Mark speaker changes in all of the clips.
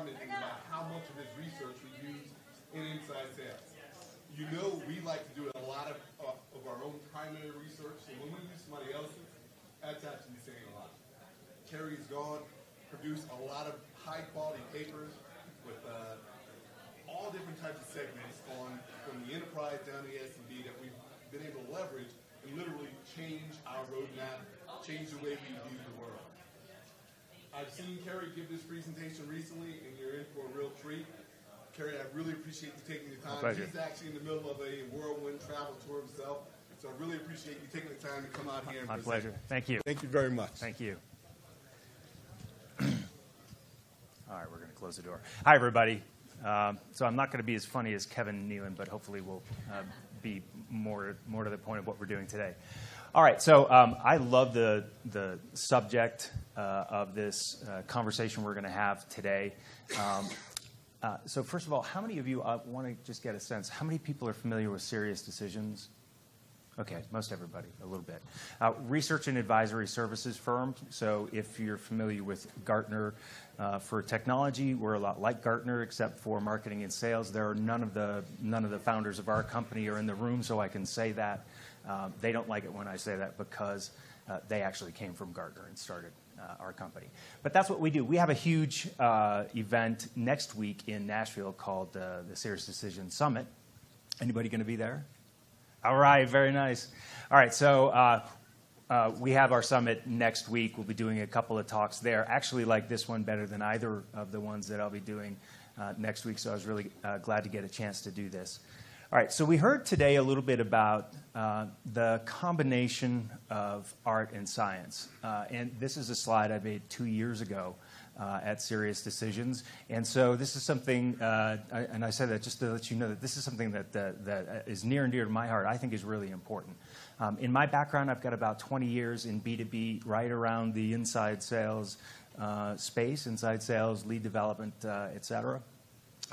Speaker 1: commenting about how much of his research we use in inside sales. You know, we like to do a lot of our own primary research, and when we use somebody else's, that's actually saying a lot. Kerry's gone, produced a lot of high-quality papers with all different types of segments from the enterprise down to the SMB that we've been able to leverage and literally change our roadmap, change the way we view the world. I've seen Kerry give this presentation recently, and you're in for a real treat. Kerry, I really appreciate you taking the time. He's actually in the middle of a whirlwind travel tour himself, so I really appreciate you taking the time to come out here and
Speaker 2: present. My pleasure. Thank you.
Speaker 1: Thank you very much.
Speaker 2: Thank you. All right, we're going to close the door. Hi, everybody. So I'm not going to be as funny as Kevin Nealon, but hopefully we'll be more to the point of what we're doing today. All right, so I love the subject of this conversation we're going to have today. So first of all, how many of you want to just get a sense, how many people are familiar with Serious Decisions? Okay, most everybody, a little bit. Research and advisory services firm. So if you're familiar with Gartner for technology, we're a lot like Gartner except for marketing and sales. There are none of the founders of our company are in the room, so I can say that. They don't like it when I say that because they actually came from Gartner and started our company. But that's what we do. We have a huge event next week in Nashville called the Serious Decision Summit. Anybody going to be there? All right, very nice. All right, so we have our summit next week. We'll be doing a couple of talks there. Actually like this one better than either of the ones that I'll be doing next week, so I was really glad to get a chance to do this. All right, so we heard today a little bit about the combination of art and science. And this is a slide I made 2 years ago at Serious Decisions. And so this is something, and I say that just to let you know that this is something that is near and dear to my heart, I think is really important. In my background, I've got about 20 years in B2B, right around the inside sales space, inside sales, lead development, et cetera.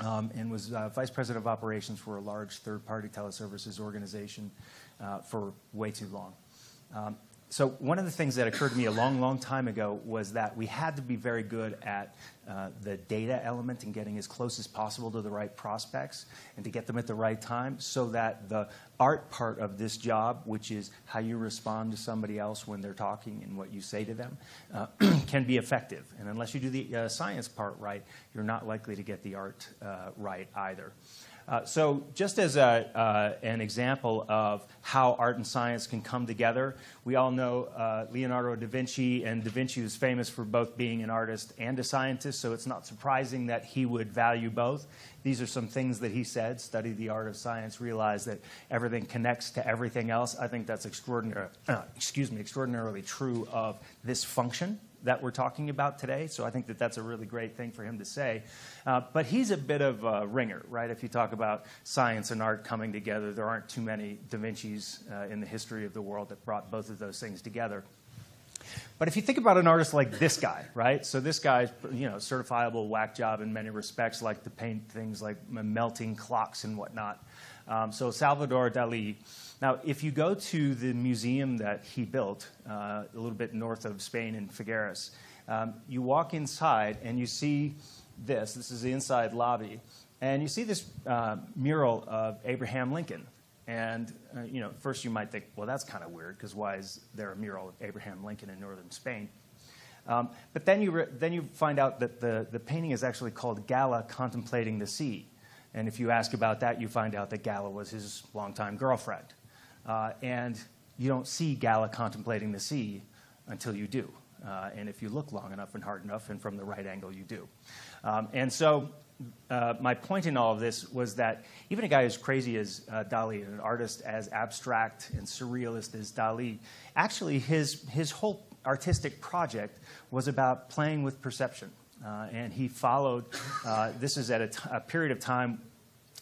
Speaker 2: And was vice president of operations for a large third-party teleservices organization for way too long. So one of the things that occurred to me a long, long time ago was that we had to be very good at the data element and getting as close as possible to the right prospects and to get them at the right time so that the art part of this job, which is how you respond to somebody else when they're talking and what you say to them, can be effective. And unless you do the science part right, you're not likely to get the art right either. So just as an example of how art and science can come together, we all know Leonardo da Vinci, and da Vinci was famous for both being an artist and a scientist, so it's not surprising that he would value both. These are some things that he said: study the art of science, realize that everything connects to everything else. I think that's extraordinarily true of this function that we're talking about today, so I think that that's a really great thing for him to say. But he's a bit of a ringer, right? If you talk about science and art coming together, there aren't too many Da Vincis in the history of the world that brought both of those things together. But if you think about an artist like this guy, right? So this guy's, certifiable whack job in many respects, like to paint things like melting clocks and whatnot. So Salvador Dali. Now, if you go to the museum that he built a little bit north of Spain in Figueres, you walk inside and you see this. This is the inside lobby. And you see this mural of Abraham Lincoln. And, first you might think, well, that's kind of weird, because why is there a mural of Abraham Lincoln in northern Spain? But then you find out that the painting is actually called Gala Contemplating the Sea. And if you ask about that, you find out that Gala was his longtime girlfriend. And you don't see Gala contemplating the sea until you do. And if you look long enough and hard enough and from the right angle, you do. And so my point in all of this was that even a guy as crazy as Dali, and an artist as abstract and surrealist as Dali, actually his whole artistic project was about playing with perception. And he followed, this is at a period of time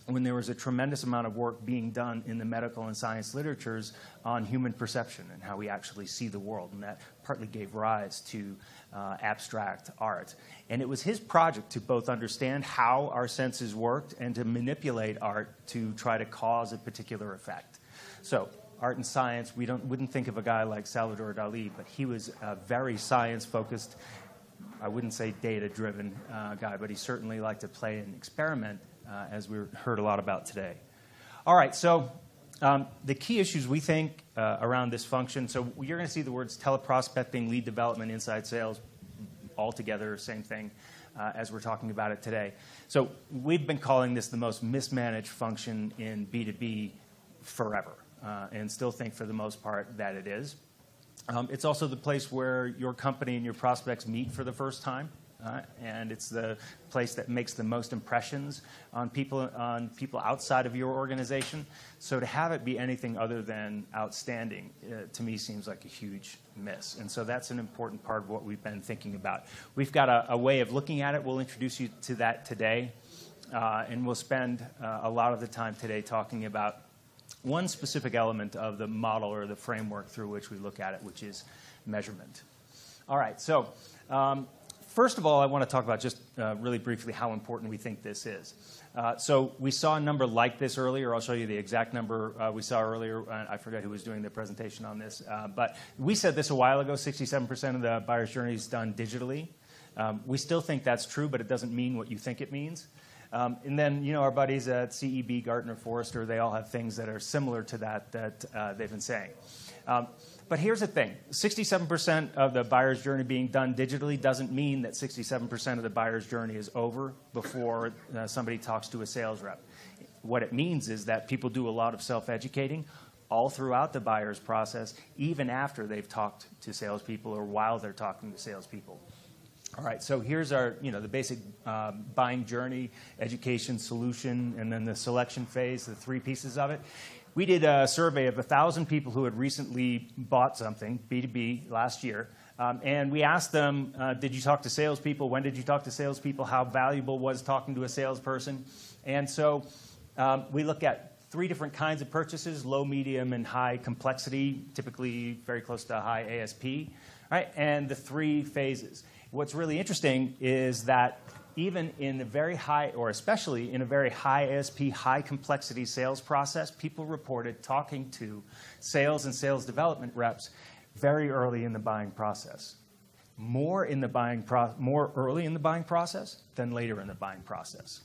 Speaker 2: when there was a tremendous amount of work being done in the medical and science literatures on human perception and how we actually see the world. And that partly gave rise to abstract art. And it was his project to both understand how our senses worked and to manipulate art to try to cause a particular effect. So art and science, we wouldn't think of a guy like Salvador Dali, but he was very science-focused. I wouldn't say data-driven guy, but he certainly liked to play and experiment, as we heard a lot about today. All right, so the key issues we think around this function, so you're going to see the words teleprospecting, lead development, inside sales, all together, same thing as we're talking about it today. So we've been calling this the most mismanaged function in B2B forever, and still think for the most part that it is. It's also the place where your company and your prospects meet for the first time, and it's the place that makes the most impressions on people outside of your organization. So to have it be anything other than outstanding, to me, seems like a huge miss. And so that's an important part of what we've been thinking about. We've got a way of looking at it. We'll introduce you to that today, and we'll spend a lot of the time today talking about one specific element of the model or the framework through which we look at it, which is measurement. All right, so first of all, I want to talk about just really briefly how important we think this is. So we saw a number like this earlier. I'll show you the exact number we saw earlier. I forget who was doing the presentation on this. But we said this a while ago, 67% of the buyer's journey is done digitally. We still think that's true, but it doesn't mean what you think it means. And then, our buddies at CEB, Gartner, Forrester, they all have things that are similar to that they've been saying. But here's the thing. 67% of the buyer's journey being done digitally doesn't mean that 67% of the buyer's journey is over before somebody talks to a sales rep. What it means is that people do a lot of self-educating all throughout the buyer's process, even after they've talked to salespeople or while they're talking to salespeople. All right, so here's our, the basic buying journey, education, solution, and then the selection phase, the three pieces of it. We did a survey of 1,000 people who had recently bought something, B2B, last year. And we asked them, did you talk to salespeople? When did you talk to salespeople? How valuable was talking to a salesperson? And so we look at three different kinds of purchases, low, medium, and high complexity, typically very close to high ASP, right? And the three phases. What's really interesting is that even in a very high, or especially in a very high ASP, high complexity sales process, people reported talking to sales and sales development reps very early in the buying process. More early in the buying process than later in the buying process.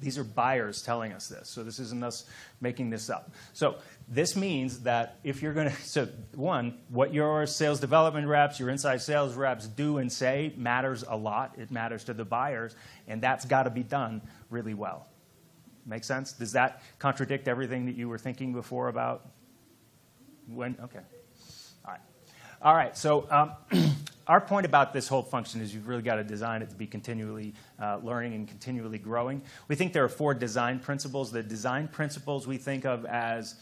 Speaker 2: These are buyers telling us this, so this isn't us making this up. So this means that if you're going to, so one, what your sales development reps, your inside sales reps do and say matters a lot. It matters to the buyers, and that's got to be done really well. Make sense? Does that contradict everything that you were thinking before about when? Okay. All right. All right, so our point about this whole function is you've really got to design it to be continually learning and continually growing. We think there are 4 design principles. The design principles we think of as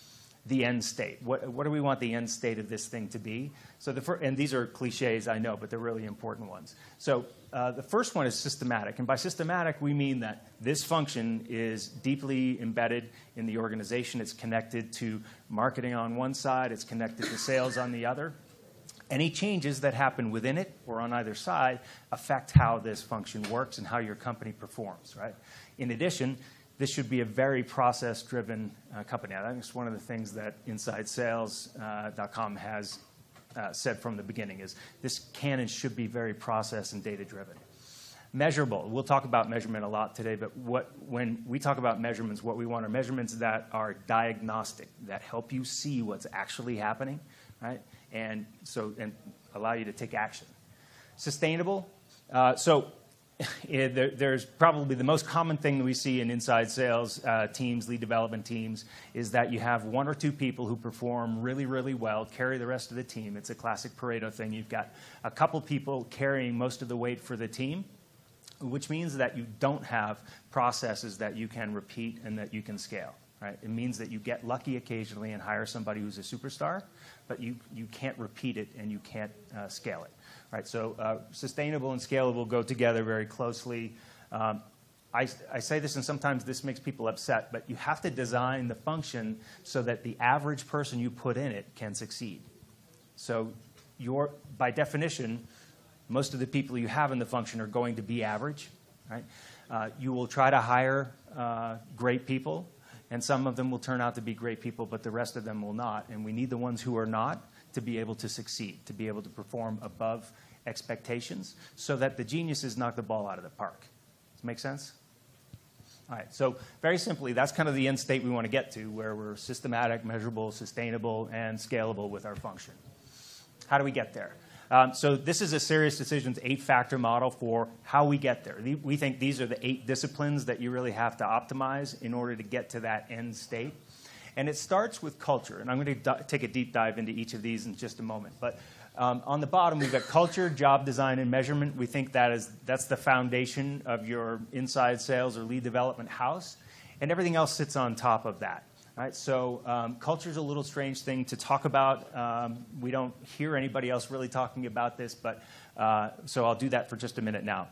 Speaker 2: the end state. What do we want the end state of this thing to be? So and these are cliches, I know, but they're really important ones. So the first one is systematic. And by systematic, we mean that this function is deeply embedded in the organization. It's connected to marketing on one side. It's connected to sales on the other. Any changes that happen within it or on either side affect how this function works and how your company performs, right? In addition, this should be a very process-driven company. I think it's one of the things that InsideSales.com has said from the beginning is this can and should be very process and data-driven. Measurable. We'll talk about measurement a lot today, but when we talk about measurements, what we want are measurements that are diagnostic, that help you see what's actually happening, right? And allow you to take action. Sustainable. There's probably the most common thing that we see in inside sales teams, lead development teams, is that you have 1 or 2 people who perform really, really well, carry the rest of the team. It's a classic Pareto thing. You've got a couple people carrying most of the weight for the team, which means that you don't have processes that you can repeat and that you can scale. Right? It means that you get lucky occasionally and hire somebody who's a superstar, but you can't repeat it and you can't scale it. Right? So sustainable and scalable go together very closely. I say this, and sometimes this makes people upset, but you have to design the function so that the average person you put in it can succeed. So by definition, most of the people you have in the function are going to be average. Right? You will try to hire great people. And some of them will turn out to be great people, but the rest of them will not. And we need the ones who are not to be able to succeed, to be able to perform above expectations so that the geniuses knock the ball out of the park. Does that make sense? All right, so very simply, that's kind of the end state we want to get to, where we're systematic, measurable, sustainable, and scalable with our function. How do we get there? So this is a Serious Decisions 8-factor model for how we get there. We think these are the 8 disciplines that you really have to optimize in order to get to that end state. And it starts with culture. And I'm going to take a deep dive into each of these in just a moment. But on the bottom, we've got culture, job design, and measurement. We think that's the foundation of your inside sales or lead development house. And everything else sits on top of that. All right, so culture is a little strange thing to talk about. We don't hear anybody else really talking about this, but so I'll do that for just a minute now.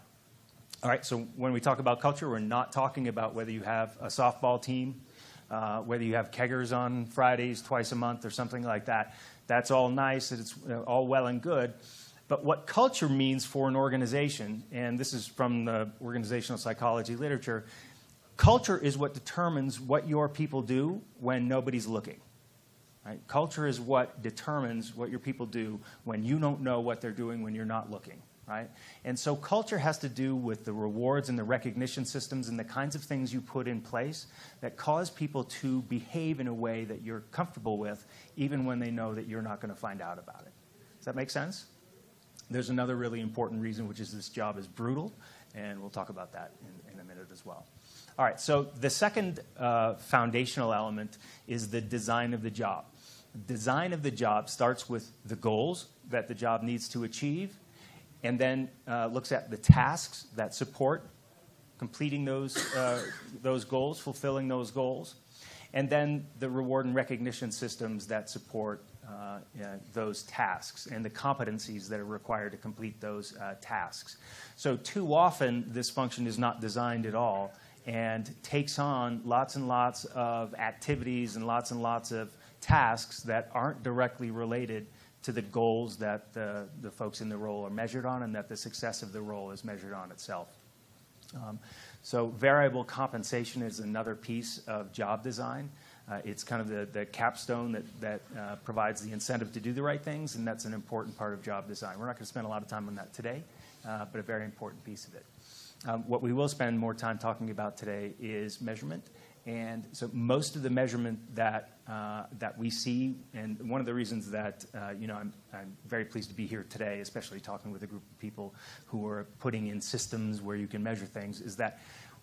Speaker 2: All right, so when we talk about culture, we're not talking about whether you have a softball team, whether you have keggers on Fridays twice a month or something like that. That's all nice, and it's all well and good. But what culture means for an organization, and this is from the organizational psychology literature, culture is what determines what your people do when nobody's looking. Right? Culture is what determines what your people do when you don't know what they're doing when you're not looking. Right? And so culture has to do with the rewards and the recognition systems and the kinds of things you put in place that cause people to behave in a way that you're comfortable with, even when they know that you're not going to find out about it. Does that make sense? There's another really important reason, which is this job is brutal, and we'll talk about that in a minute as well. All right, so the second foundational element is the design of the job. The design of the job starts with the goals that the job needs to achieve, and then looks at the tasks that support completing those goals, fulfilling those goals, and then the reward and recognition systems that support those tasks and the competencies that are required to complete those tasks. So too often, this function is not designed at all and takes on lots and lots of activities and lots of tasks that aren't directly related to the goals that the folks in the role are measured on and that the success of the role is measured on itself. So variable compensation is another piece of job design. It's kind of the capstone that provides the incentive to do the right things, and that's an important part of job design. We're not going to spend a lot of time on that today, but a very important piece of it. What we will spend more time talking about today is measurement. And so most of the measurement that we see, and one of the reasons that I'm very pleased to be here today, especially talking with a group of people who are putting in systems where you can measure things, is that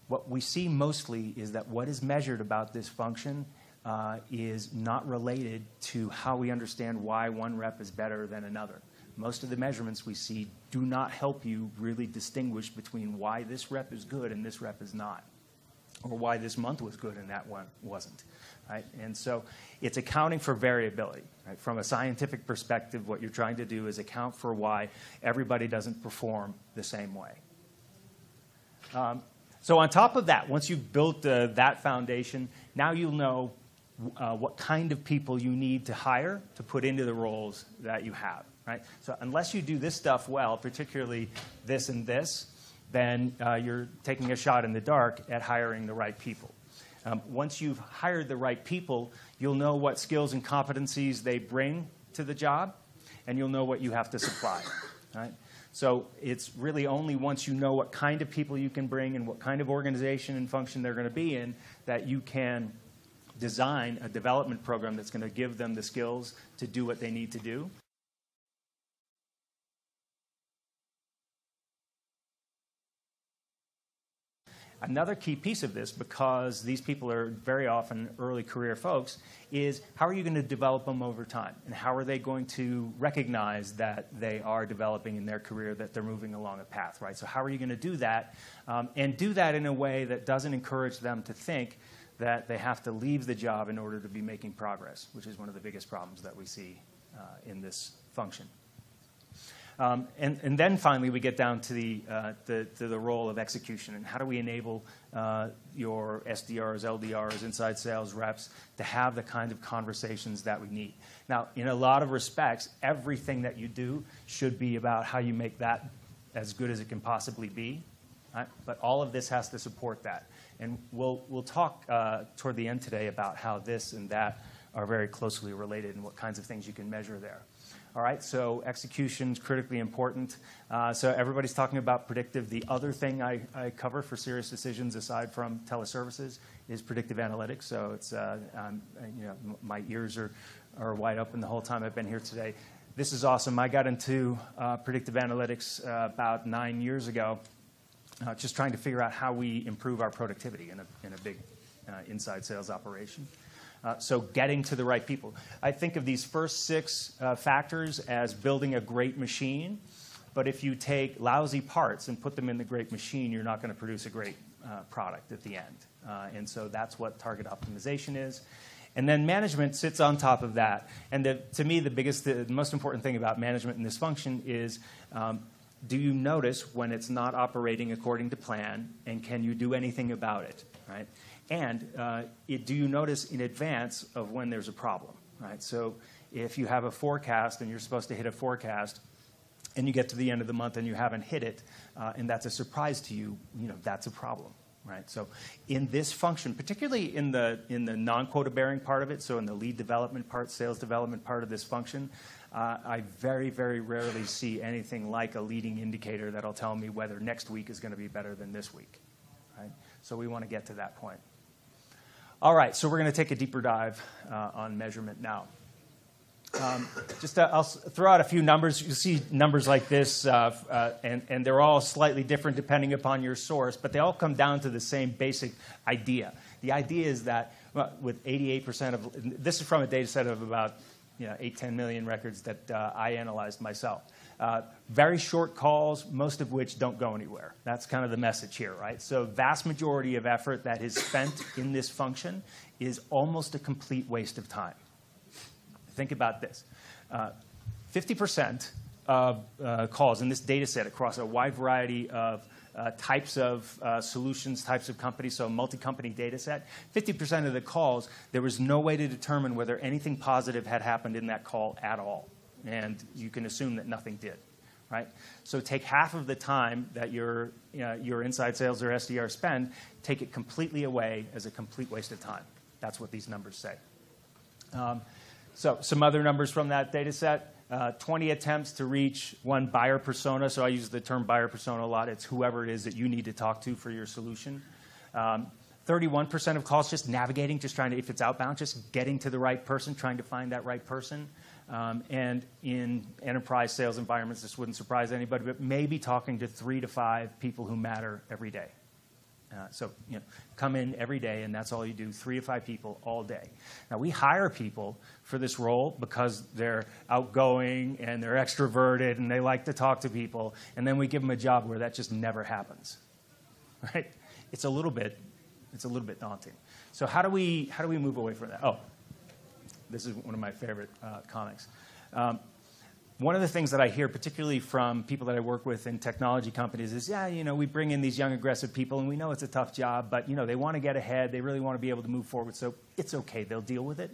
Speaker 2: what we see mostly is that what is measured about this function is not related to how we understand why one rep is better than another. Most of the measurements we see do not help you really distinguish between why this rep is good and this rep is not, or why this month was good and that one wasn't. Right? And so it's accounting for variability. Right? From a scientific perspective, what you're trying to do is account for why everybody doesn't perform the same way. So on top of that, once you've built that foundation, now you'll know what kind of people you need to hire to put into the roles that you have. Right? So unless you do this stuff well, particularly this and this, then you're taking a shot in the dark at hiring the right people. Once you've hired the right people, you'll know what skills and competencies they bring to the job, and you'll know what you have to supply. Right? So it's really only once you know what kind of people you can bring and what kind of organization and function they're going to be in that you can design a development program that's going to give them the skills to do what they need to do. Another key piece of this, because these people are very often early career folks, is how are you going to develop them over time? And how are they going to recognize that they are developing in their career, that they're moving along a path, right? So how are you going to do that? And do that in a way that doesn't encourage them to think that they have to leave the job in order to be making progress, which is one of the biggest problems that we see in this function. And then finally, we get down to the role of execution, and how do we enable your SDRs, LDRs, inside sales reps to have the kind of conversations that we need. Now, in a lot of respects, everything that you do should be about how you make that as good as it can possibly be, right? But all of this has to support that. And we'll talk toward the end today about how this and that are very closely related and what kinds of things you can measure there. All right, so execution's critically important. So everybody's talking about predictive. The other thing I cover for serious decisions aside from teleservices is predictive analytics. So it's, my ears are wide open the whole time I've been here today. This is awesome. I got into predictive analytics about 9 years ago, just trying to figure out how we improve our productivity in a big inside sales operation. So getting to the right people. I think of these first 6 factors as building a great machine, but if you take lousy parts and put them in the great machine, you're not going to produce a great product at the end. And so that's what target optimization is. And then management sits on top of that. And to me, the most important thing about management in this function is, do you notice when it's not operating according to plan, and can you do anything about it, right? And do you notice in advance of when there's a problem, right? So if you have a forecast and you're supposed to hit a forecast, and you get to the end of the month and you haven't hit it, and that's a surprise to you, that's a problem, right? So in this function, particularly in the non-quota bearing part of it, so in the lead development part, sales development part of this function, I very, very rarely see anything like a leading indicator that'll tell me whether next week is going to be better than this week, right? So we want to get to that point. All right, so we're going to take a deeper dive on measurement now. I'll throw out a few numbers. You see numbers like this, and they're all slightly different depending upon your source, but they all come down to the same basic idea. The idea is that with 88% of, this is from a data set of about 8-10 million records that I analyzed myself. Very short calls, most of which don't go anywhere. That's kind of the message here, right? So vast majority of effort that is spent in this function is almost a complete waste of time. Think about this. 50% of calls in this data set across a wide variety of types of solutions, types of companies, so a multi-company data set, 50% of the calls, there was no way to determine whether anything positive had happened in that call at all. And you can assume that nothing did, right? So take half of the time that your inside sales or SDR spend, take it completely away as a complete waste of time. That's what these numbers say. So some other numbers from that data set, 20 attempts to reach one buyer persona. So I use the term buyer persona a lot. It's whoever it is that you need to talk to for your solution. 31% of calls just navigating, just trying to, if it's outbound, just getting to the right person, trying to find that right person. And in enterprise sales environments, this wouldn't surprise anybody, but maybe talking to 3 to 5 people who matter every day. So come in every day, and that's all you do, 3 to 5 people all day. Now, we hire people for this role because they're outgoing and they're extroverted and they like to talk to people, and then we give them a job where that just never happens, right? It's a little bit daunting. So how do we move away from that? Oh, this is one of my favorite comics. One of the things that I hear, particularly from people that I work with in technology companies, is, we bring in these young, aggressive people, and we know it's a tough job, but, they want to get ahead. They really want to be able to move forward, so it's okay. They'll deal with it.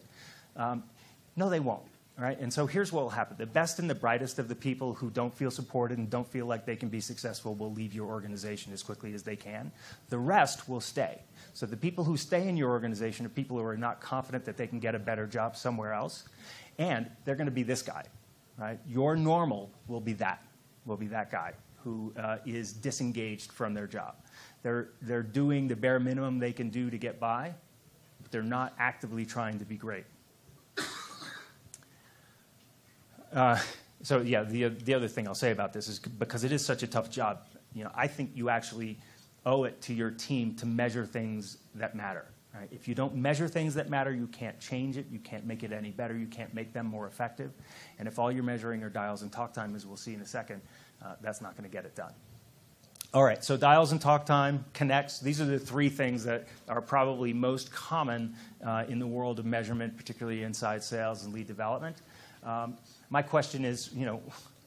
Speaker 2: No, they won't, right? And so here's what will happen. The best and the brightest of the people who don't feel supported and don't feel like they can be successful will leave your organization as quickly as they can. The rest will stay. So the people who stay in your organization are people who are not confident that they can get a better job somewhere else, and they're going to be this guy. Right? Your normal will be that guy who is disengaged from their job. They're doing the bare minimum they can do to get by, but they're not actively trying to be great. So yeah, the other thing I'll say about this is because it is such a tough job, I think you actually owe it to your team to measure things that matter. Right? If you don't measure things that matter, you can't change it. You can't make it any better. You can't make them more effective. And if all you're measuring are dials and talk time, as we'll see in a second, that's not going to get it done. All right, so dials and talk time, connects. These are the 3 things that are probably most common in the world of measurement, particularly inside sales and lead development. My question is,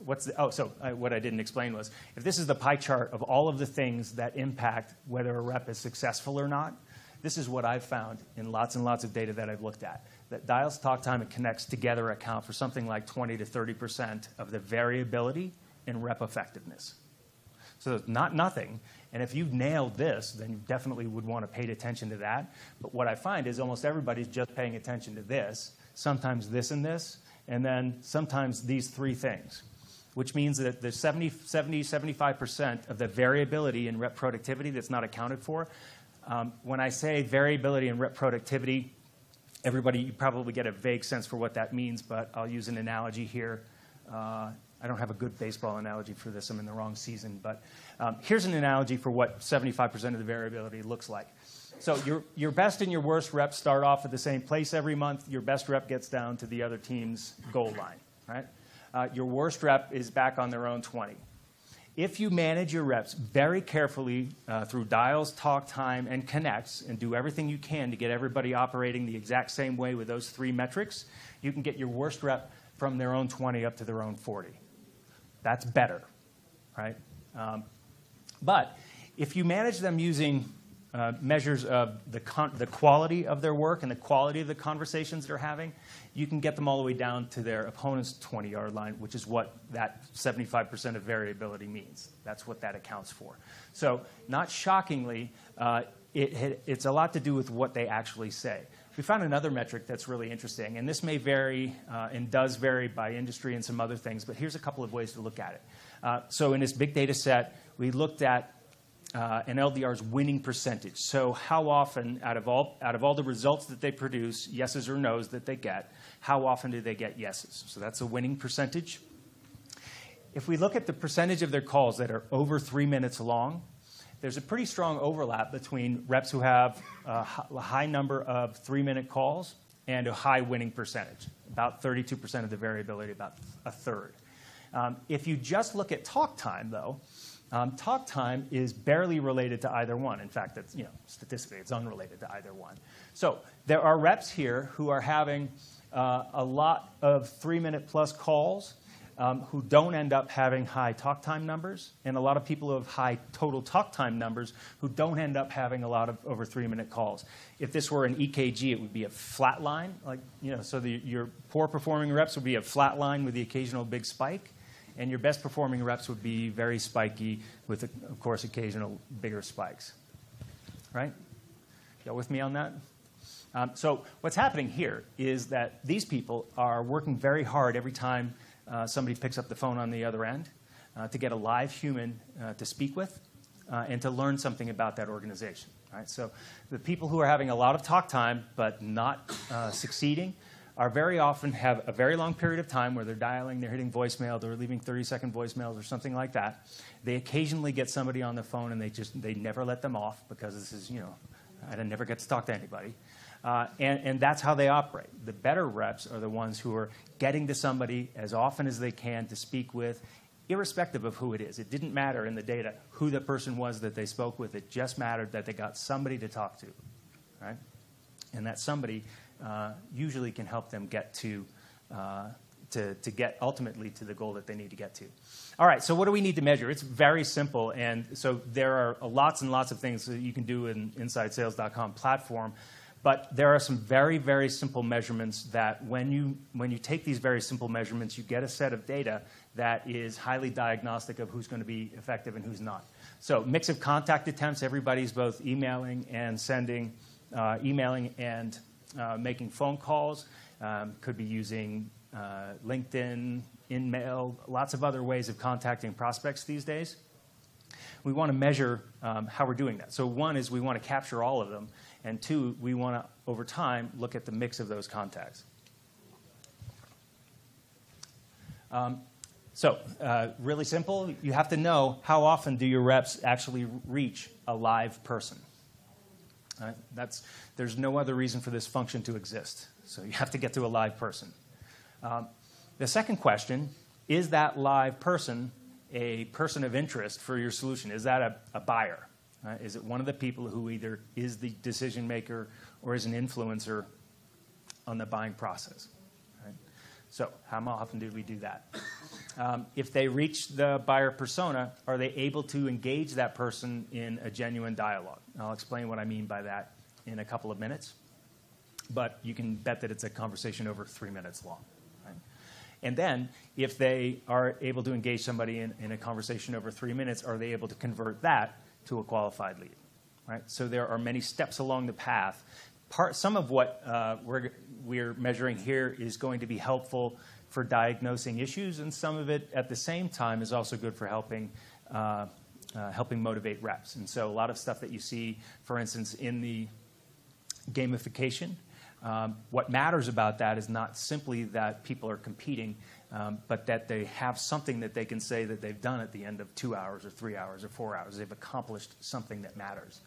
Speaker 2: what I didn't explain was, if this is the pie chart of all of the things that impact whether a rep is successful or not, this is what I've found in lots and lots of data that I've looked at, that dials, talk time, and connects together account for something like 20 to 30% of the variability in rep effectiveness. So it's not nothing. And if you've nailed this, then you definitely would want to pay attention to that. But what I find is almost everybody's just paying attention to this, sometimes this and this, and then sometimes these three things, which means that there's 75% of the variability in rep productivity that's not accounted for. When I say variability in rep productivity, everybody, you probably get a vague sense for what that means, but I'll use an analogy here. I don't have a good baseball analogy for this. I'm in the wrong season. But here's an analogy for what 75% of the variability looks like. So your best and your worst reps start off at the same place every month. Your best rep gets down to the other team's goal line, right? Your worst rep is back on their own 20. If you manage your reps very carefully through dials, talk time, and connects, and do everything you can to get everybody operating the exact same way with those three metrics, you can get your worst rep from their own 20 up to their own 40. That's better, right? But if you manage them using measures of the quality of their work and the quality of the conversations they're having, you can get them all the way down to their opponent's 20-yard line, which is what that 75% of variability means. That's what that accounts for. So not shockingly, it's a lot to do with what they actually say. We found another metric that's really interesting, and this may vary and does vary by industry and some other things, but here's a couple of ways to look at it. So in this big data set, we looked at an LDR's winning percentage. So how often, out of all the results that they produce, yeses or nos that they get, how often do they get yeses? So that's a winning percentage. If we look at the percentage of their calls that are over 3 minutes long, there's a pretty strong overlap between reps who have a high number of 3-minute calls and a high winning percentage, about 32% of the variability, about a third. If you just look at talk time, though, talk time is barely related to either one. In fact, that's, statistically, it's unrelated to either one. So there are reps here who are having a lot of 3-minute-plus calls who don't end up having high talk time numbers, and a lot of people who have high total talk time numbers who don't end up having a lot of over 3-minute calls. If this were an EKG, it would be a flat line, so your poor performing reps would be a flat line with the occasional big spike, and your best performing reps would be very spiky with, of course, occasional bigger spikes. Right? Y'all with me on that? So what's happening here is that these people are working very hard every time somebody picks up the phone on the other end to get a live human to speak with and to learn something about that organization. Right? So the people who are having a lot of talk time but not succeeding are very often have a very long period of time where they're dialing, they're hitting voicemail, they're leaving 30-second voicemails or something like that. They occasionally get somebody on the phone and they never let them off because this is, I never get to talk to anybody. And that's how they operate. The better reps are the ones who are getting to somebody as often as they can to speak with, irrespective of who it is. It didn't matter in the data who the person was that they spoke with. It just mattered that they got somebody to talk to, right? And that somebody usually can help them get to get ultimately to the goal that they need to get to. All right, so what do we need to measure? It's very simple, and so there are lots and lots of things that you can do in InsideSales.com platform. But there are some very, very simple measurements that when you take these very simple measurements, you get a set of data that is highly diagnostic of who's going to be effective and who's not. So mix of contact attempts, everybody's both emailing and sending, making phone calls. Could be using LinkedIn, InMail, lots of other ways of contacting prospects these days. We want to measure how we're doing that. So one is we want to capture all of them. And two, we want to, over time, look at the mix of those contacts. Really simple. You have to know how often do your reps actually reach a live person. Right? There's no other reason for this function to exist. So you have to get to a live person. The second question, is that live person a person of interest for your solution? Is that a buyer? Is it one of the people who either is the decision maker or is an influencer on the buying process? Right? So how often do we do that? If they reach the buyer persona, are they able to engage that person in a genuine dialogue? I'll explain what I mean by that in a couple of minutes. But you can bet that it's a conversation over 3 minutes long. Right? And then if they are able to engage somebody in a conversation over 3 minutes, are they able to convert that to a qualified lead, right? So there are many steps along the path. Some of what we're measuring here is going to be helpful for diagnosing issues, and some of it at the same time is also good for helping motivate reps. And so a lot of stuff that you see, for instance, in the gamification, what matters about that is not simply that people are competing, but that they have something that they can say that they've done at the end of 2 hours or 3 hours or 4 hours. They've accomplished something that matters.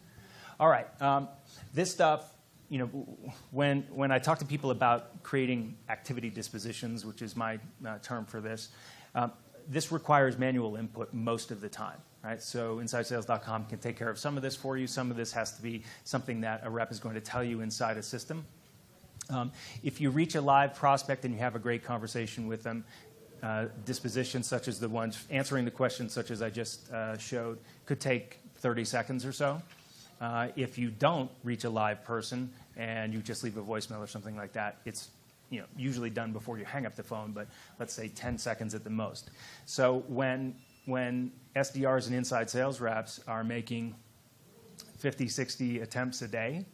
Speaker 2: All right, this stuff, you know, when I talk to people about creating activity dispositions, which is my term for this, this requires manual input most of the time, right? So InsideSales.com can take care of some of this for you. Some of this has to be something that a rep is going to tell you inside a system. If you reach a live prospect and you have a great conversation with them, dispositions such as the ones answering the questions such as I just showed could take 30 seconds or so. If you don't reach a live person and you just leave a voicemail or something like that, it's usually done before you hang up the phone, but let's say 10 seconds at the most. So when SDRs and inside sales reps are making 50, 60 attempts a day,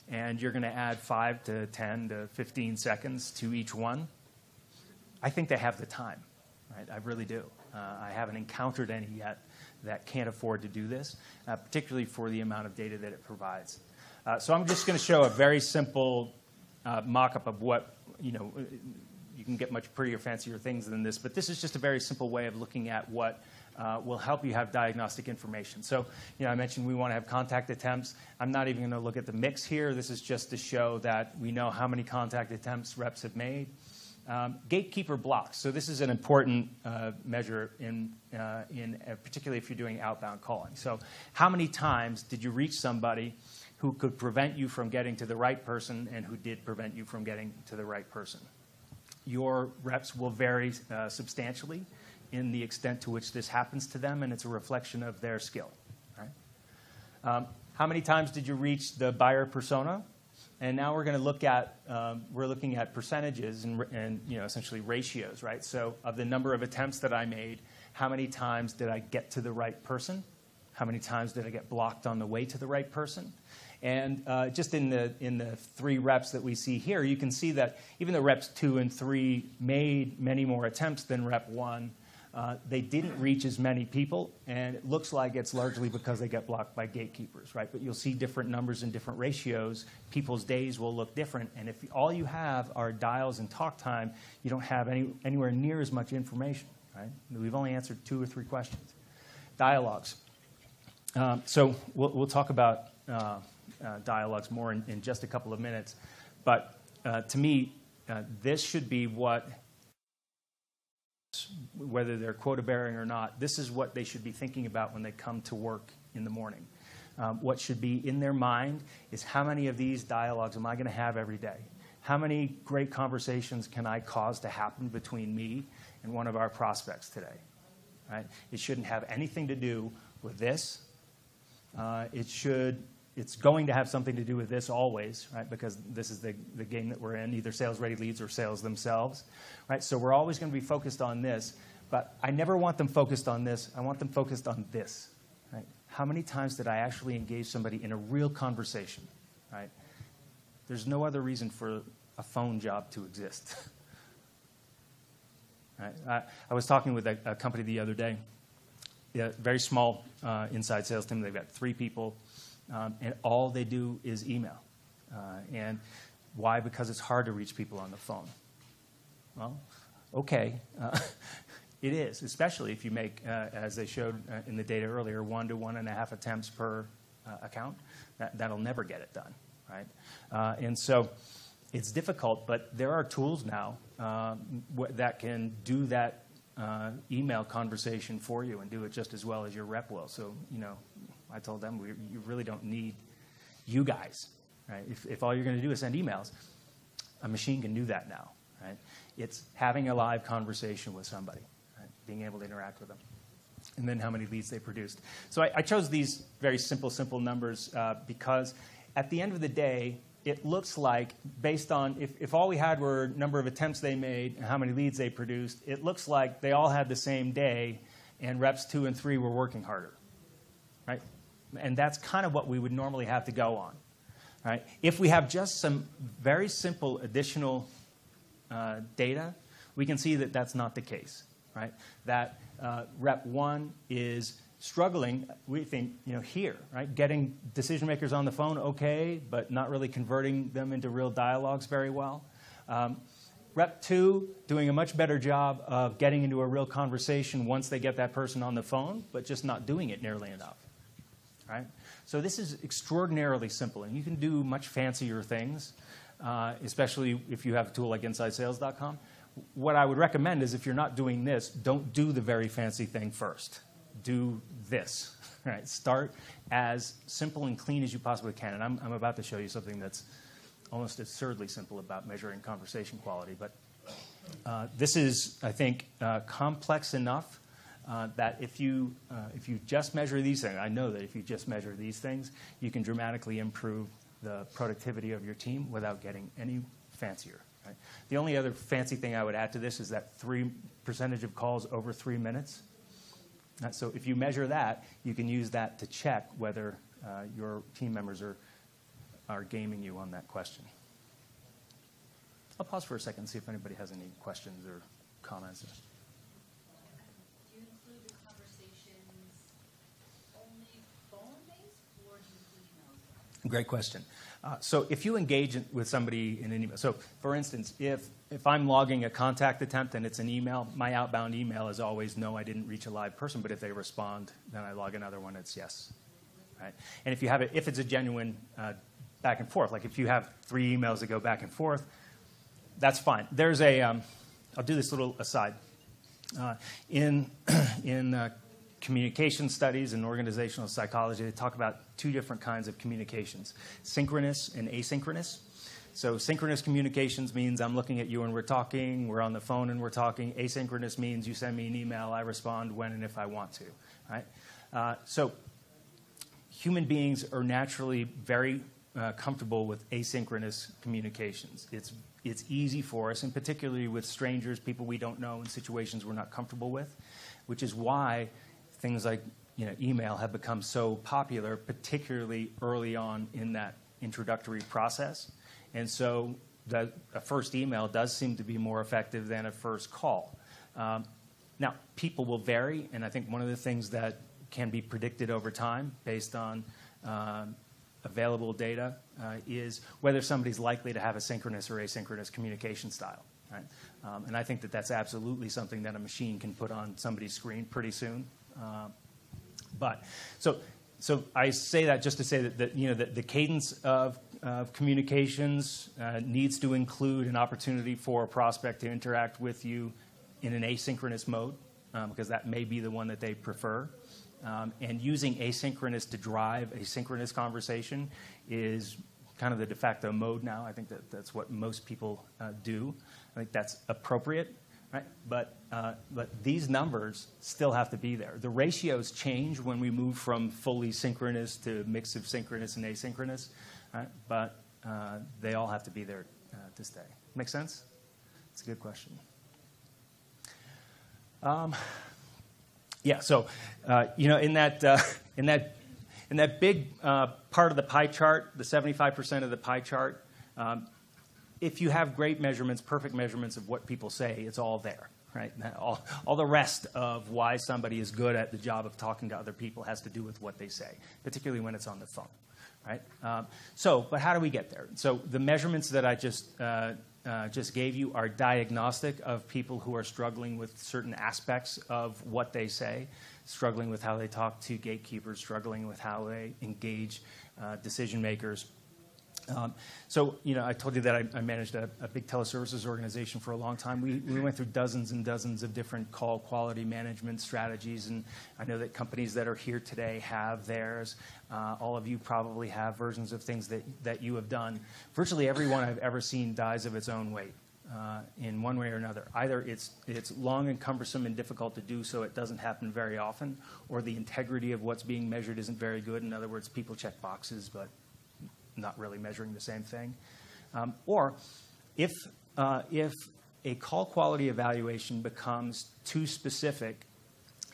Speaker 2: and you're going to add 5 to 10 to 15 seconds to each one, I think they have the time, right? I really do. I haven't encountered any yet that can't afford to do this, particularly for the amount of data that it provides. So I'm just going to show a very simple mock-up of what, you can get much prettier, fancier things than this, but this is just a very simple way of looking at what will help you have diagnostic information. So, I mentioned we want to have contact attempts. I'm not even going to look at the mix here. This is just to show that we know how many contact attempts reps have made. Gatekeeper blocks. So this is an important measure particularly if you're doing outbound calling. So how many times did you reach somebody who could prevent you from getting to the right person and who did prevent you from getting to the right person? Your reps will vary substantially in the extent to which this happens to them, and it's a reflection of their skill. Right? How many times did you reach the buyer persona? And now we're going to look at we're looking at percentages and essentially ratios, right? So of the number of attempts that I made, how many times did I get to the right person? How many times did I get blocked on the way to the right person? And just in the 3 reps that we see here, you can see that even though reps 2 and 3 made many more attempts than rep 1, they didn't reach as many people, and it looks like it's largely because they get blocked by gatekeepers, right? But you'll see different numbers and different ratios. People's days will look different, and if all you have are dials and talk time, you don't have anywhere near as much information, right? We've only answered 2 or 3 questions. Dialogues. So we'll talk about dialogues more in just a couple of minutes, but to me, this should be whether they're quota bearing or not, this is what they should be thinking about when they come to work in the morning. What should be in their mind is how many of these dialogues am I going to have every day? How many great conversations can I cause to happen between me and one of our prospects today? Right? It shouldn't have anything to do with this. It's going to have something to do with this always, right? Because this is the game that we're in, either sales-ready leads or sales themselves, right? So we're always going to be focused on this, but I never want them focused on this. I want them focused on this, right? How many times did I actually engage somebody in a real conversation, right? There's no other reason for a phone job to exist. Right? I was talking with a company the other day, very small inside sales team. They've got 3 people. And all they do is email. And why? Because it's hard to reach people on the phone. Well, okay. It is, especially if you make, as they showed in the data earlier, 1 to 1.5 attempts per account. That'll never get it done, right? And so it's difficult, but there are tools now that can do that email conversation for you and do it just as well as your rep will. So, I told them, you really don't need you guys, right? If all you're going to do is send emails, a machine can do that now, right? It's having a live conversation with somebody, right? Being able to interact with them, and then how many leads they produced. So I chose these very simple numbers because at the end of the day, it looks like, based on, if all we had were number of attempts they made and how many leads they produced, it looks like they all had the same day, and reps 2 and 3 were working harder, right? And that's kind of what we would normally have to go on. Right? If we have just some very simple additional data, we can see that that's not the case. Right? That rep 1 is struggling, we think, here, right? Getting decision makers on the phone, okay, but not really converting them into real dialogues very well. Rep 2 doing a much better job of getting into a real conversation once they get that person on the phone, but just not doing it nearly enough. Right? So this is extraordinarily simple, and you can do much fancier things, especially if you have a tool like InsideSales.com. What I would recommend is if you're not doing this, don't do the very fancy thing first. Do this. Right? Start as simple and clean as you possibly can. And I'm about to show you something that's almost absurdly simple about measuring conversation quality. But this is, I think, complex enough that if you just measure these things, I know that if you just measure these things, you can dramatically improve the productivity of your team without getting any fancier. Right? The only other fancy thing I would add to this is that percentage of calls over 3 minutes. So if you measure that, you can use that to check whether your team members are gaming you on that question. I'll pause for a second and see if anybody has any questions or comments.
Speaker 3: Do you include the conversations only phone-based, or do you include emails?
Speaker 2: Great question. So if you engage with somebody in an email, so for instance, if I'm logging a contact attempt and it's an email, my outbound email is always, no, I didn't reach a live person, but if they respond, then I log another one, it's yes. Right? And if it's a genuine back and forth, like if you have 3 emails that go back and forth, that's fine. There's I'll do this little aside. In communication studies and organizational psychology, they talk about 2 different kinds of communications, synchronous and asynchronous. So synchronous communications means I'm looking at you and we're talking, we're on the phone and we're talking. Asynchronous means you send me an email, I respond when and if I want to. Right? So human beings are naturally very comfortable with asynchronous communications. It's easy for us, and particularly with strangers, people we don't know, in situations we're not comfortable with, which is why things like email have become so popular, particularly early on in that introductory process. And so a first email does seem to be more effective than a first call. Now, people will vary, and I think one of the things that can be predicted over time based on available data is whether somebody's likely to have a synchronous or asynchronous communication style. Right? And I think that that's absolutely something that a machine can put on somebody's screen pretty soon. But so I say that just to say that the cadence of communications needs to include an opportunity for a prospect to interact with you in an asynchronous mode, because that may be the one that they prefer. And using asynchronous to drive a synchronous conversation is kind of the de facto mode now. I think that's what most people do. I think that's appropriate, right? But these numbers still have to be there. The ratios change when we move from fully synchronous to mix of synchronous and asynchronous, right? But they all have to be there to stay. Make sense? It's a good question. Yeah. So, in that big part of the pie chart, the 75% of the pie chart, if you have great measurements, perfect measurements of what people say, it's all there, right? All the rest of why somebody is good at the job of talking to other people has to do with what they say, particularly when it's on the phone, right? But how do we get there? So the measurements that I just gave you are diagnostic of people who are struggling with certain aspects of what they say, struggling with how they talk to gatekeepers, struggling with how they engage decision makers. I told you that I managed a big teleservices organization for a long time. We went through dozens and dozens of different call quality management strategies, and I know that companies that are here today have theirs. All of you probably have versions of things that you have done. Virtually everyone I've ever seen dies of its own weight in one way or another. Either it's long and cumbersome and difficult to do, so it doesn't happen very often, or the integrity of what's being measured isn't very good. In other words, people check boxes, but not really measuring the same thing. Or if a call quality evaluation becomes too specific,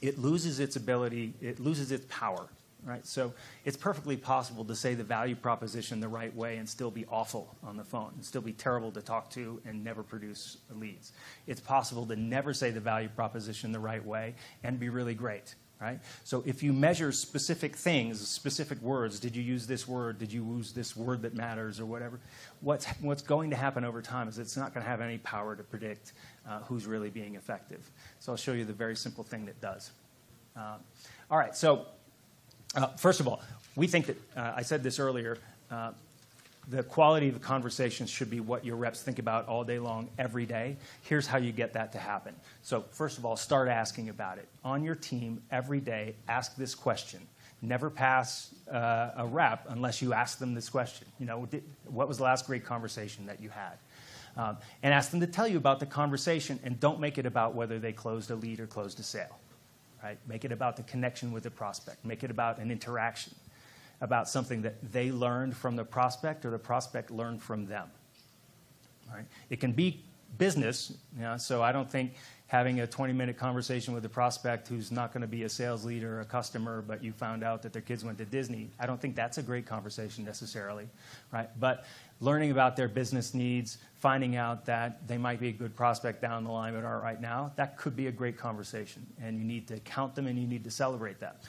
Speaker 2: it loses its ability, it loses its power right? So it's perfectly possible to say the value proposition the right way and still be awful on the phone, and still be terrible to talk to and never produce leads. It's possible to never say the value proposition the right way and be really great, right? So if you measure specific things, specific words, did you use this word, did you use this word that matters or whatever, what's going to happen over time is it's not going to have any power to predict who's really being effective. So I'll show you the very simple thing that does. All right, so first of all, we think that, I said this earlier, the quality of the conversations should be what your reps think about all day long, every day. Here's how you get that to happen. So first of all, start asking about it. On your team, every day, ask this question. Never pass a rep unless you ask them this question. You know, what was the last great conversation that you had? And ask them to tell you about the conversation, and don't make it about whether they closed a lead or closed a sale. Right? Make it about the connection with the prospect. Make it about an interaction, about something that they learned from the prospect or the prospect learned from them. Right? It can be business, you know, so I don't think having a 20-minute conversation with a prospect who's not going to be a sales lead or a customer, but you found out that their kids went to Disney, I don't think that's a great conversation necessarily, right? But learning about their business needs, finding out that they might be a good prospect down the line but aren't right now, that could be a great conversation. And you need to count them and you need to celebrate that.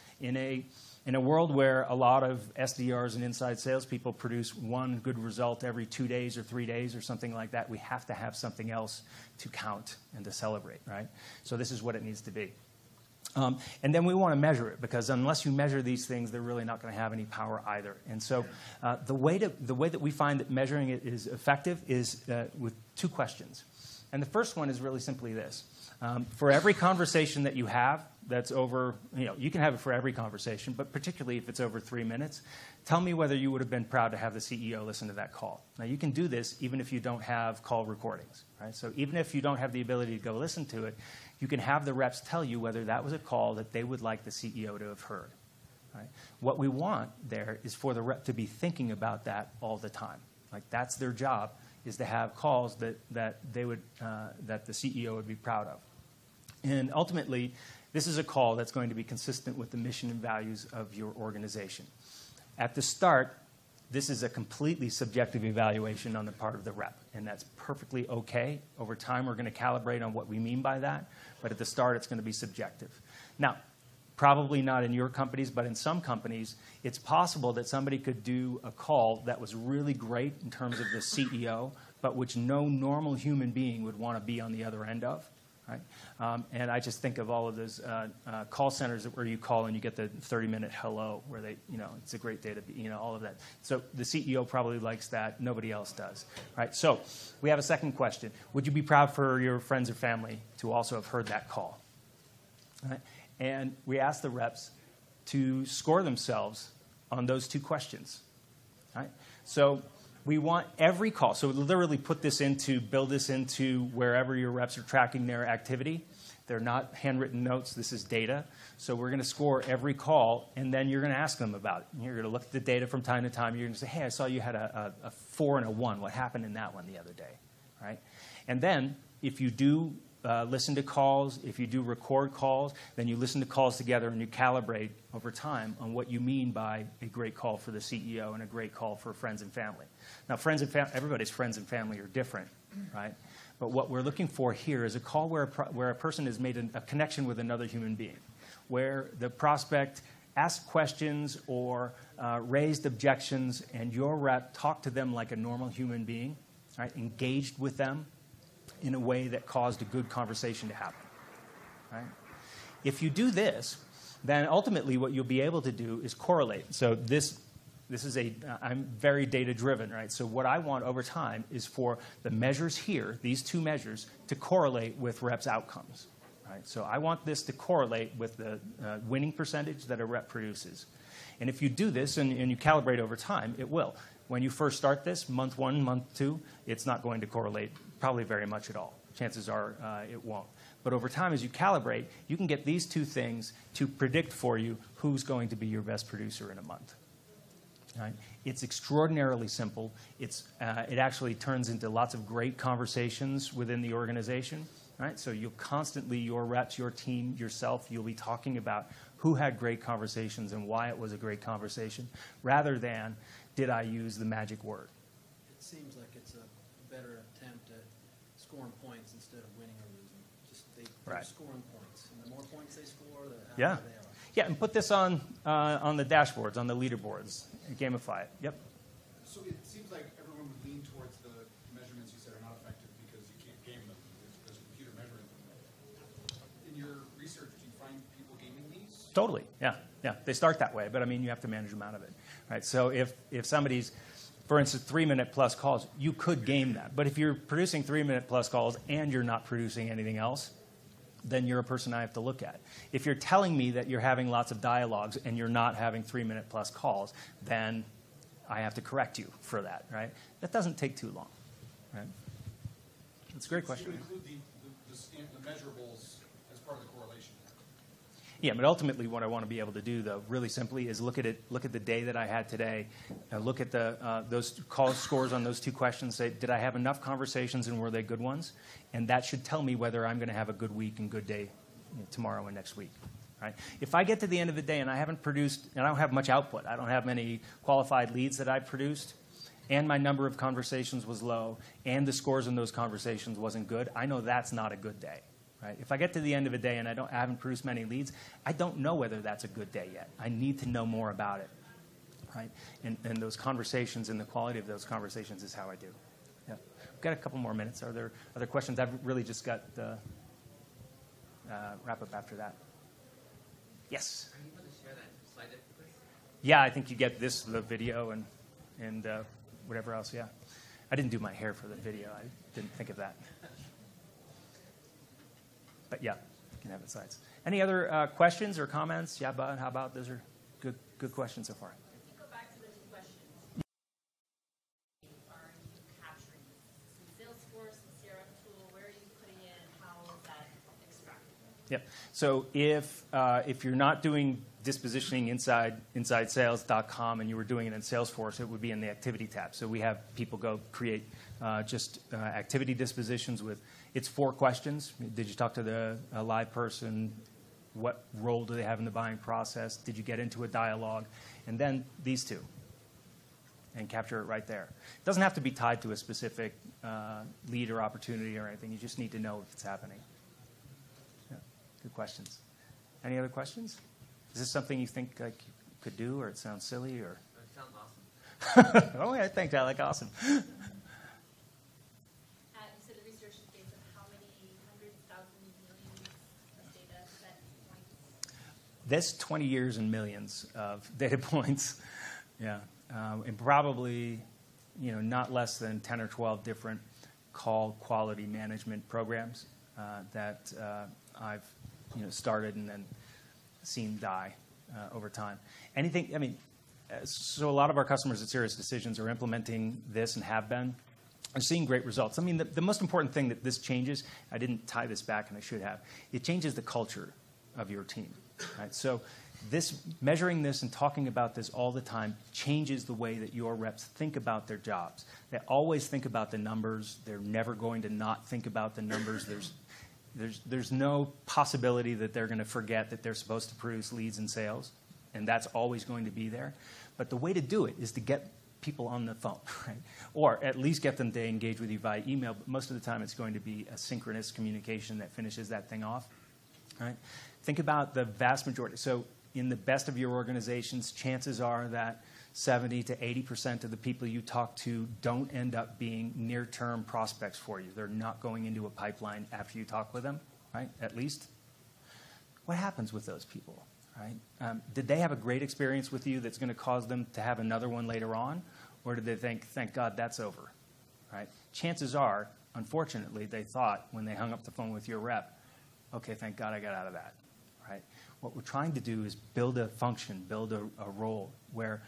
Speaker 2: In a world where a lot of SDRs and inside salespeople produce one good result every 2 days or 3 days or something like that, we have to have something else to count and to celebrate, right? So this is what it needs to be. And then we want to measure it, because unless you measure these things, they're really not going to have any power either. And so the way that we find that measuring it is effective is with 2 questions. And the first one is really simply this. For every conversation that you have that's over, you can have it for every conversation, but particularly if it's over 3 minutes, tell me whether you would have been proud to have the CEO listen to that call. Now, you can do this even if you don't have call recordings, right? So even if you don't have the ability to go listen to it, you can have the reps tell you whether that was a call that they would like the CEO to have heard. Right? What we want there is for the rep to be thinking about that all the time. Like, that's their job, is to have calls that they would that the CEO would be proud of. And ultimately, this is a call that's going to be consistent with the mission and values of your organization. At the start, this is a completely subjective evaluation on the part of the rep, and that's perfectly okay. Over time, we're going to calibrate on what we mean by that, but at the start, it's going to be subjective. Now, probably not in your companies, but in some companies, it's possible that somebody could do a call that was really great in terms of the CEO, but which no normal human being would want to be on the other end of. Right? And I just think of all of those call centers where you call and you get the 30-minute hello, where they, it's a great day to be, all of that. So the CEO probably likes that. Nobody else does. Right? So we have a second question. Would you be proud for your friends or family to also have heard that call? Right? And we ask the reps to score themselves on those 2 questions. Right? So we want every call. So literally build this into wherever your reps are tracking their activity. They're not handwritten notes. This is data. So we're going to score every call, and then you're going to ask them about it. And you're going to look at the data from time to time. You're going to say, hey, I saw you had a 4 and a 1. What happened in that one the other day? Right? And then if you do listen to calls, if you do record calls, then you listen to calls together and you calibrate over time on what you mean by a great call for the CEO and a great call for friends and family. Now, everybody's friends and family are different, right? But what we're looking for here is a call where a person has made a connection with another human being, where the prospect asked questions or raised objections, and your rep talked to them like a normal human being, right? Engaged with them in a way that caused a good conversation to happen. Right? If you do this, then ultimately what you'll be able to do is correlate. So this is I'm very data-driven, right? So what I want over time is for the measures here, these 2 measures, to correlate with reps' outcomes. Right? So I want this to correlate with the winning percentage that a rep produces. And if you do this and you calibrate over time, it will. When you first start this, month 1, month 2, it's not going to correlate probably very much at all. Chances are it won't. But over time, as you calibrate, you can get these 2 things to predict for you who's going to be your best producer in a month. Right? It's extraordinarily simple. It actually turns into lots of great conversations within the organization. Right? So you'll constantly, your reps, your team, yourself, you'll be talking about who had great conversations and why it was a great conversation, rather than did I use the magic word.
Speaker 4: It seems like it's a better attempt at scoring points instead of winning or losing. Just they're
Speaker 2: Right.
Speaker 4: scoring points, and the more points they score, the
Speaker 2: Yeah.
Speaker 4: happier they are.
Speaker 2: Yeah, and put this on the dashboards, on the leaderboards, and gamify it. Yep.
Speaker 5: So it seems like everyone would lean towards the measurements you said are not effective because you can't game them. There's a computer measuring them. In your research, do you find people gaming these?
Speaker 2: Totally, yeah, yeah. They start that way, but I mean, you have to manage them out of it, right? So if somebody's, for instance, 3-minute plus calls, you could game that. But if you're producing 3-minute plus calls and you're not producing anything else, then you're a person I have to look at. If you're telling me that you're having lots of dialogues and you're not having 3-minute plus calls, then I have to correct you for that, right? That doesn't take too long, right? That's a great
Speaker 5: So you
Speaker 2: question.
Speaker 5: would include the measurables as part of the correlation.
Speaker 2: Yeah, but ultimately what I want to be able to do, though, really simply is look at the day that I had today, look at those call scores on those 2 questions, say, did I have enough conversations and were they good ones? And that should tell me whether I'm going to have a good week and good day tomorrow and next week. Right? If I get to the end of the day and I haven't produced, and I don't have much output, I don't have many qualified leads that I produced, and my number of conversations was low, and the scores in those conversations wasn't good, I know that's not a good day. Right? If I get to the end of a day and I haven't produced many leads, I don't know whether that's a good day yet. I need to know more about it. Right? And those conversations and the quality of those conversations is how I do. Yeah. We've got a couple more minutes. Are there other questions? I've really just got wrap up after that. Yes?
Speaker 6: Are you able to share that slide deck with us?
Speaker 2: Yeah, I think you get this, the video, and whatever else, yeah. I didn't do my hair for the video. I didn't think of that. But yeah, you can have the slides. Any other questions or comments? Yeah, Bud, how about those are good questions so far.
Speaker 3: If you go back to those questions, are you capturing this? In Salesforce, in CRM tool, where are you putting in? How is that extracted?
Speaker 2: Yep. So if you're not doing dispositioning inside sales.com and you were doing it in Salesforce, it would be in the activity tab. So we have people go create activity dispositions with, it's 4 questions. Did you talk to a live person? What role do they have in the buying process? Did you get into a dialogue? And then these 2. And capture it right there. It doesn't have to be tied to a specific lead or opportunity or anything. You just need to know if it's happening. Yeah. Good questions. Any other questions? Is this something you think like you could do, or it sounds silly, or?
Speaker 6: It sounds awesome.
Speaker 2: Oh yeah, thanks, Alec. Awesome.
Speaker 3: You said the research is based on how many hundreds, thousands, millions of data set points?
Speaker 2: This 20 years and millions of data points, yeah, and probably, not less than 10 or 12 different call quality management programs that I've, started and then seen die over time. So a lot of our customers at Serious Decisions are implementing this and have been. Are seeing great results. I mean, the most important thing that this changes, I didn't tie this back and I should have, it changes the culture of your team. Right? So measuring this and talking about this all the time changes the way that your reps think about their jobs. They always think about the numbers. They're never going to not think about the numbers. There's no possibility that they're going to forget that they're supposed to produce leads and sales, and that's always going to be there. But the way to do it is to get people on the phone, right? Or at least get them to engage with you via email, but most of the time it's going to be a synchronous communication that finishes that thing off, right? Think about the vast majority. So in the best of your organizations, chances are that 70 to 80% of the people you talk to don't end up being near-term prospects for you. They're not going into a pipeline after you talk with them, right? At least. What happens with those people, right? Did they have a great experience with you that's going to cause them to have another one later on? Or did they think, thank God that's over, right? Chances are, unfortunately, they thought when they hung up the phone with your rep, okay, thank God I got out of that, right? What we're trying to do is build a function, build a role where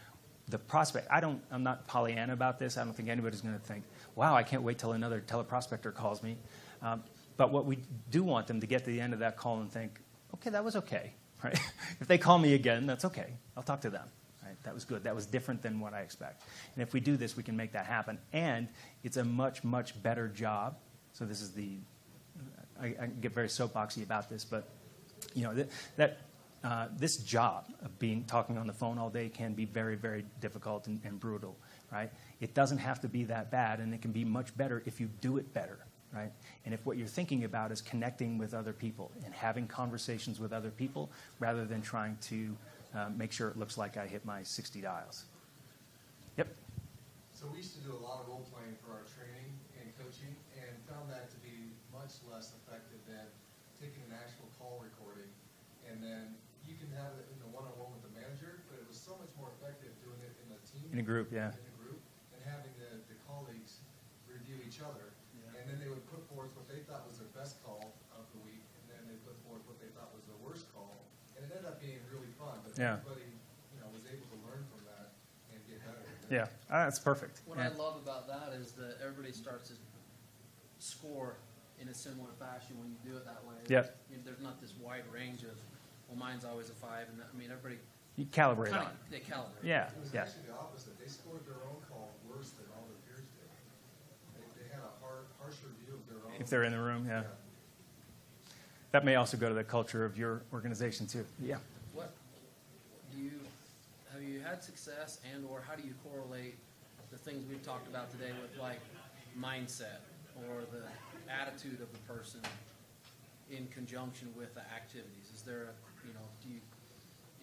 Speaker 2: the prospect, I'm not Pollyanna about this. I don't think anybody's going to think, wow, I can't wait till another teleprospector calls me. But what we do want them to get to the end of that call and think, okay, that was okay, right? If they call me again, that's okay. I'll talk to them, right? That was good. That was different than what I expect. And if we do this, we can make that happen. And it's a much, much better job. So this is I get very soapboxy about this, but that this job of talking on the phone all day can be very, very difficult and brutal, right? It doesn't have to be that bad, and it can be much better if you do it better, right? And if what you're thinking about is connecting with other people and having conversations with other people rather than trying to make sure it looks like I hit my 60 dials. Yep.
Speaker 7: So we used to do a lot of role playing for our training and coaching, and found that to be much less effective than taking an actual call recording, and then you can have it in the one-on-one with the manager, but it was so much more effective doing it in a team.
Speaker 2: In a group, yeah.
Speaker 7: In a group, and having the colleagues review each other, and then they would put forth what they thought was their best call of the week, and then they put forth what they thought was their worst call, and it ended up being really fun. But
Speaker 2: Yeah.
Speaker 7: everybody, was able to learn from that and get better.
Speaker 2: Yeah, that's perfect.
Speaker 4: What I love about that is that everybody starts to score in a similar fashion when you do it that way.
Speaker 2: Yep.
Speaker 4: There's not this wide range of, well, mine's always a 5, and everybody
Speaker 2: You calibrate
Speaker 4: kind
Speaker 2: on.
Speaker 4: of, they calibrate.
Speaker 2: Yeah,
Speaker 7: It was
Speaker 2: yeah.
Speaker 7: actually the opposite. They scored their own call worse than all their peers did. They had a harsher view of their own.
Speaker 2: If they're in the room, yeah. That may also go to the culture of your organization too. Yeah.
Speaker 4: What have you had success, and or how do you correlate the things we've talked about today with like mindset or the attitude of the person in conjunction with the activities? Is there do you,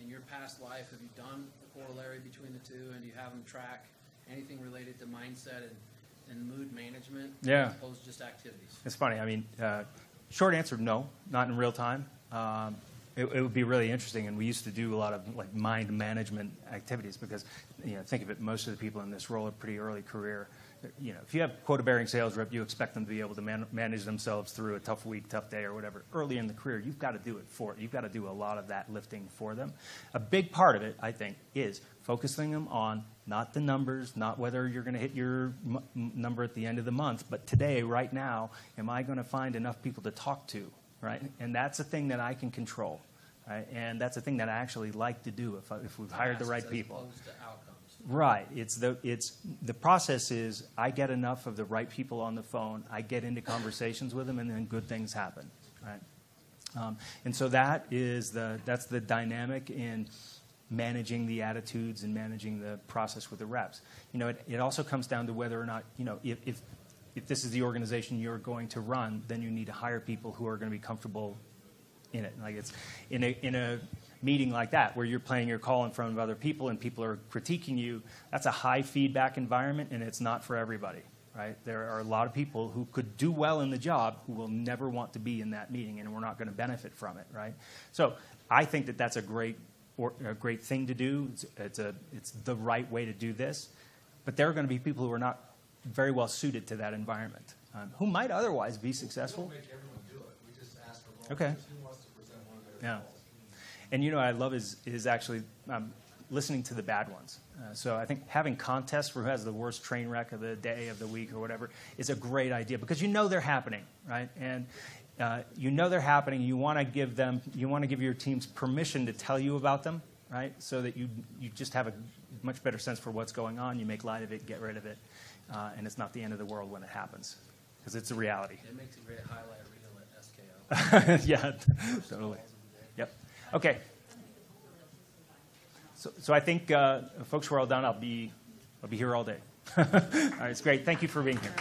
Speaker 4: in your past life, have you done a corollary between the two, and do you have them track anything related to mindset and mood management
Speaker 2: Yeah.
Speaker 4: as opposed to just activities?
Speaker 2: It's funny. I mean, short answer, no, not in real time. It would be really interesting, and we used to do a lot of like mind management activities because, think of it, most of the people in this role are pretty early career. If you have quota-bearing sales rep, you expect them to be able to manage themselves through a tough week, tough day, or whatever. Early in the career, you've got to do it for it. You've got to do a lot of that lifting for them. A big part of it, I think, is focusing them on not the numbers, not whether you're going to hit your number at the end of the month, but today, right now, am I going to find enough people to talk to, right? And that's a thing that I can control, right? And that's a thing that I actually like to do if we've hired the right people.
Speaker 4: As opposed to outcomes.
Speaker 2: Right. It's the process is I get enough of the right people on the phone, I get into conversations with them, and then good things happen, right? And so that's the dynamic in managing the attitudes and managing the process with the reps. It also comes down to whether or not, if this is the organization you're going to run, then you need to hire people who are going to be comfortable in it. Like it's in a meeting like that where you're playing your call in front of other people and people are critiquing you, that's a high feedback environment, and it's not for everybody, right? There are a lot of people who could do well in the job who will never want to be in that meeting, and we're not going to benefit from it, right? So I think that that's a great thing to do. It's the right way to do this, but there are going to be people who are not very well suited to that environment, who might otherwise be successful.
Speaker 7: We don't make everyone do it. We just ask for volunteers.
Speaker 2: Okay.
Speaker 7: Who wants to present one of their
Speaker 2: Yeah.
Speaker 7: calls?
Speaker 2: And I love is actually listening to the bad ones. So I think having contests for who has the worst train wreck of the day, of the week, or whatever is a great idea because they're happening, right? And they're happening. You want to give your teams permission to tell you about them, right? So that you just have a much better sense for what's going on. You make light of it, get rid of it, and it's not the end of the world when it happens because it's a reality.
Speaker 4: It makes a great highlight reel at SKO.
Speaker 2: Yeah, totally. Yep. Okay. So I think folks, we're all done. I'll be here all day. All right, it's great. Thank you for being here.